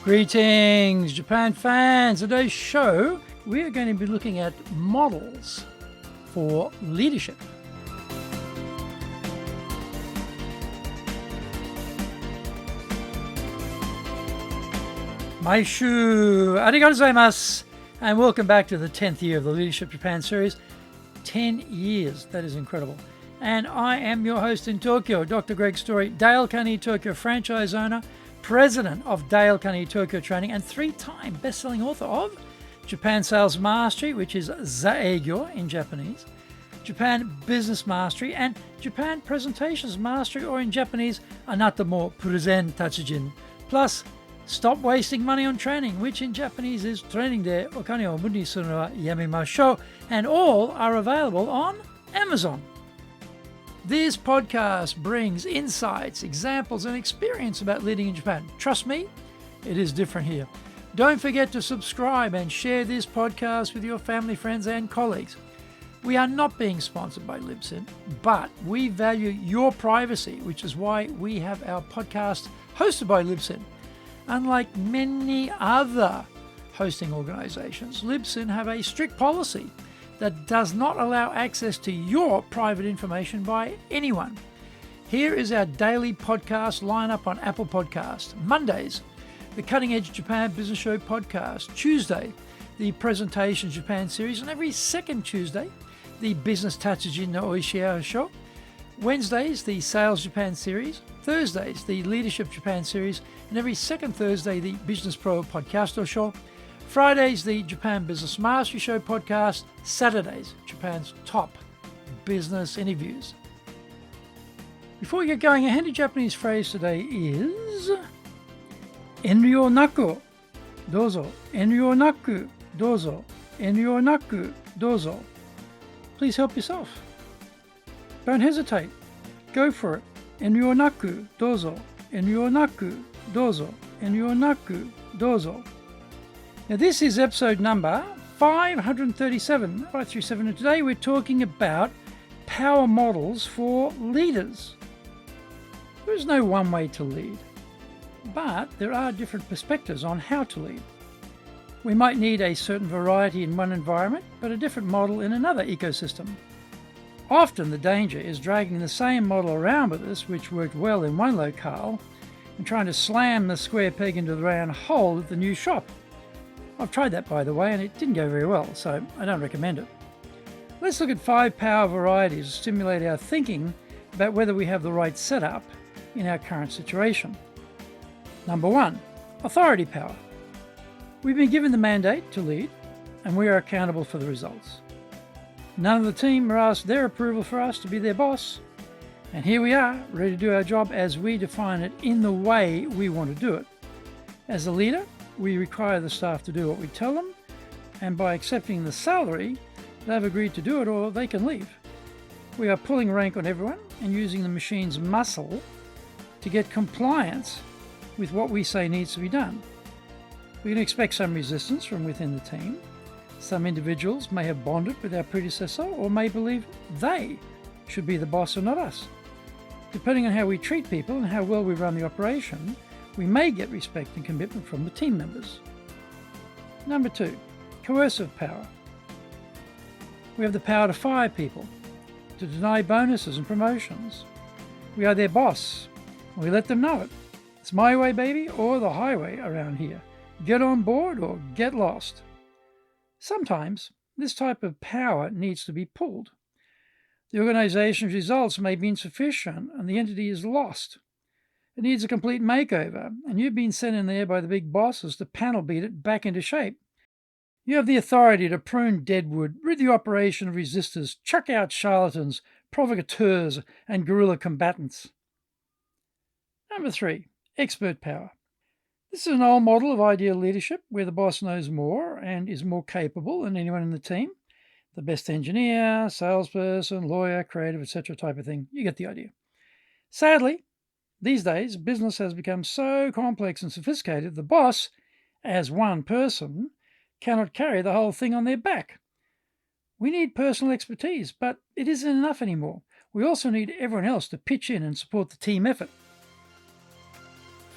Greetings, Japan fans. Today's show, we are going to be looking at models for leadership. Maishu, arigatou gozaimasu, and welcome back to the 10th year of the Leadership Japan series. 10 years, that is incredible. And I am your host in Tokyo, Dr. Greg Story, Dale Carnegie Tokyo franchise owner, president of Dale Carnegie Tokyo Training, and three-time best-selling author of Japan Sales Mastery, which is Zaegyo in Japanese, Japan Business Mastery, and Japan Presentations Mastery, or in Japanese, Anata mo Puruzen Tatsujin, plus Stop Wasting Money on Training, which in Japanese is Training de Okane o Muri suru no wa yamemashou, and all are available on Amazon. This podcast brings insights, examples, and experience about leading in Japan. Trust me, it is different here. Don't forget to subscribe and share this podcast with your family, friends, and colleagues. We are not being sponsored by Libsyn, but we value your privacy, which is why we have our podcast hosted by Libsyn. Unlike many other hosting organizations, Libsyn have a strict policy that does not allow access to your private information by anyone. Here is our daily podcast lineup on Apple Podcasts. Mondays, the Cutting Edge Japan Business Show podcast. Tuesday, the Presentation Japan series. And every second Tuesday, the Business Tatsujin no Oishia show. Wednesdays, the Sales Japan series. Thursdays, the Leadership Japan series. And every second Thursday, the Business Pro Podcasto show. Fridays, the Japan Business Mastery Show podcast. Saturdays, Japan's top business interviews. Before we get going, a handy Japanese phrase today is Enryo naku dozo, enryo naku dozo, enryo naku dozo. Please help yourself. Don't hesitate. Go for it. Enryo naku dozo, enryo naku dozo, enryo naku dozo. Now this is episode number 537, and today we're talking about power models for leaders. There is no one way to lead, but there are different perspectives on how to lead. We might need a certain variety in one environment, but a different model in another ecosystem. Often the danger is dragging the same model around with us, which worked well in one locale, and trying to slam the square peg into the round hole at the new shop. I've tried that, by the way, and it didn't go very well, so I don't recommend it. Let's look at 5 power varieties to stimulate our thinking about whether we have the right setup in our current situation. Number 1, authority power. We've been given the mandate to lead, and we are accountable for the results. None of the team are asked their approval for us to be their boss, and here we are, ready to do our job as we define it in the way we want to do it. As a leader, we require the staff to do what we tell them, and by accepting the salary, they've agreed to do it or they can leave. We are pulling rank on everyone and using the machine's muscle to get compliance with what we say needs to be done. We can expect some resistance from within the team. Some individuals may have bonded with our predecessor or may believe they should be the boss and not us. Depending on how we treat people and how well we run the operation, we may get respect and commitment from the team members. Number 2, coercive power. We have the power to fire people, to deny bonuses and promotions. We are their boss, and we let them know it. It's my way, baby, or the highway around here. Get on board or get lost. Sometimes this type of power needs to be pulled. The organization's results may be insufficient and the entity is lost. It needs a complete makeover, and you've been sent in there by the big bosses to panel beat it back into shape. You have the authority to prune deadwood, rid the operation of resistors, chuck out charlatans, provocateurs, and guerrilla combatants. Number 3, expert power. This is an old model of ideal leadership where the boss knows more and is more capable than anyone in the team. The best engineer, salesperson, lawyer, creative, etc. type of thing. You get the idea. Sadly, these days, business has become so complex and sophisticated, the boss, as one person, cannot carry the whole thing on their back. We need personal expertise, but it isn't enough anymore. We also need everyone else to pitch in and support the team effort.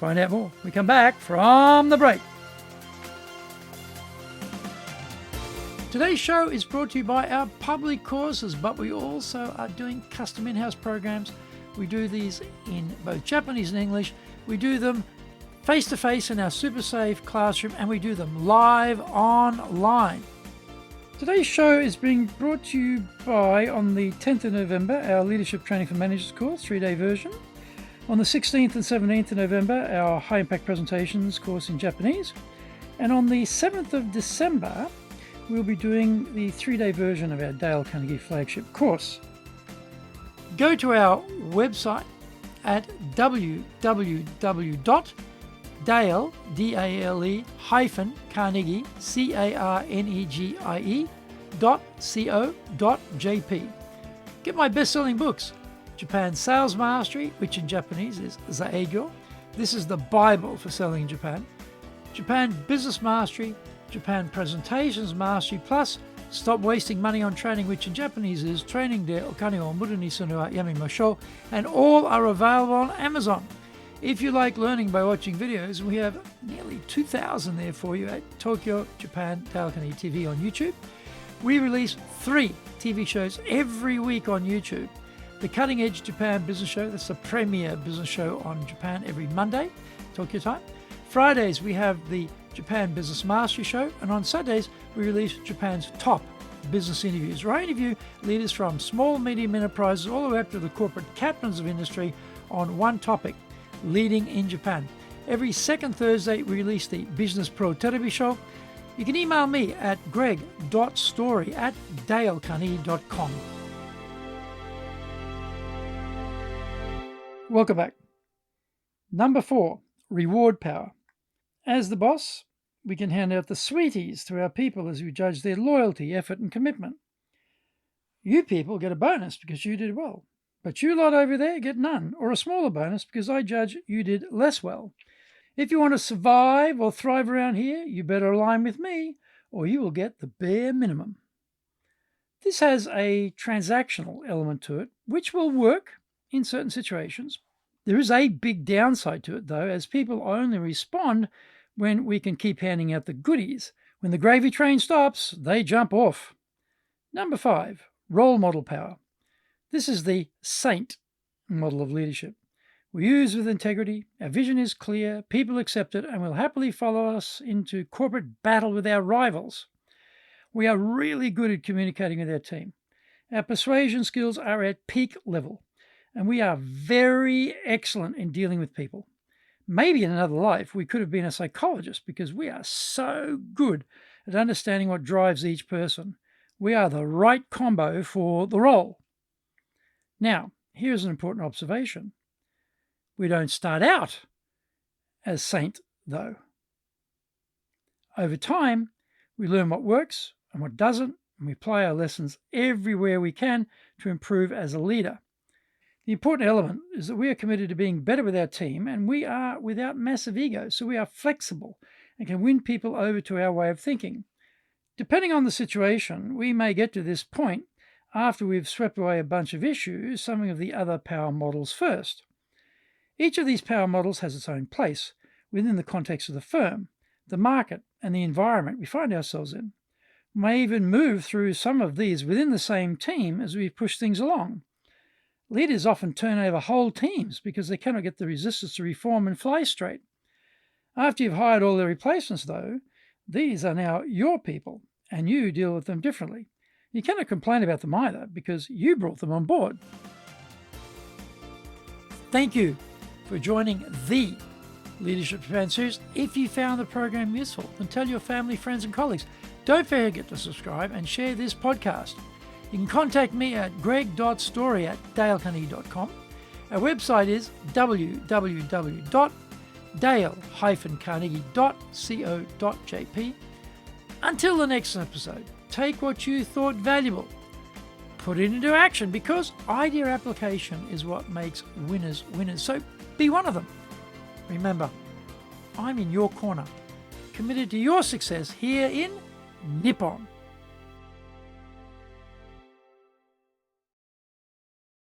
Find out more when we come back from the break. Today's show is brought to you by our public courses, but we also are doing custom in-house programs. We do these in both Japanese and English. We do them face-to-face in our super safe classroom, and we do them live online. Today's show is being brought to you by, on the 10th of November, our Leadership Training for Managers course, 3-day version. On the 16th and 17th of November, our High Impact Presentations course in Japanese. And on the 7th of December, we'll be doing the 3-day version of our Dale Carnegie flagship course. Go to our website at www.dale-carnegie, carnegie.co.jp. Get my best-selling books, Japan Sales Mastery, which in Japanese is Zaegyo. This is the Bible for selling in Japan. Japan Business Mastery, Japan Presentations Mastery, plus Stop Wasting Money on Training, which in Japanese is Training de Okane o Muru ni Sunu wa Yamimashou, and all are available on Amazon. If you like learning by watching videos, we have nearly 2,000 there for you at Tokyo, Japan, Dale Carnegie TV on YouTube. We release 3 TV shows every week on YouTube. The Cutting Edge Japan Business Show, that's the premier business show on Japan every Monday, Tokyo time. Fridays, we have the Japan Business Mastery Show, and on Saturdays we release Japan's top business interviews, where I interview leaders from small and medium enterprises all the way up to the corporate captains of industry on one topic, leading in Japan. Every second Thursday we release the Business Pro Television Show. You can email me at greg.story@dalecarnegie.com. Welcome back. Number 4, reward power. As the boss, we can hand out the sweeties to our people as we judge their loyalty, effort, and commitment. You people get a bonus because you did well, but you lot over there get none, or a smaller bonus because I judge you did less well. If you want to survive or thrive around here, you better align with me, or you will get the bare minimum. This has a transactional element to it, which will work in certain situations. There is a big downside to it, though, as people only respond when we can keep handing out the goodies. When the gravy train stops, they jump off. Number 5, role model power. This is the saint model of leadership. We use with integrity, our vision is clear, people accept it, and will happily follow us into corporate battle with our rivals. We are really good at communicating with our team. Our persuasion skills are at peak level, and we are very excellent in dealing with people. Maybe in another life we could have been a psychologist because we are so good at understanding what drives each person. We are the right combo for the role. Now, here's an important observation. We don't start out as saint, though. Over time, we learn what works and what doesn't, and we apply our lessons everywhere we can to improve as a leader. The important element is that we are committed to being better with our team, and we are without massive ego, so we are flexible and can win people over to our way of thinking. Depending on the situation, we may get to this point after we've swept away a bunch of issues, some of the other power models first. Each of these power models has its own place within the context of the firm, the market, and the environment we find ourselves in. We may even move through some of these within the same team as we push things along. Leaders often turn over whole teams because they cannot get the resistance to reform and fly straight. After you've hired all their replacements, though, these are now your people, and you deal with them differently. You cannot complain about them either because you brought them on board. Thank you for joining the Leadership Japan series. If you found the program useful, then tell your family, friends, and colleagues. Don't forget to subscribe and share this podcast. You can contact me at greg.story@dalecarnegie.com. Our website is www.dale-carnegie.co.jp. Until the next episode, take what you thought valuable, put it into action, because idea application is what makes winners winners. So be one of them. Remember, I'm in your corner, committed to your success here in Nippon.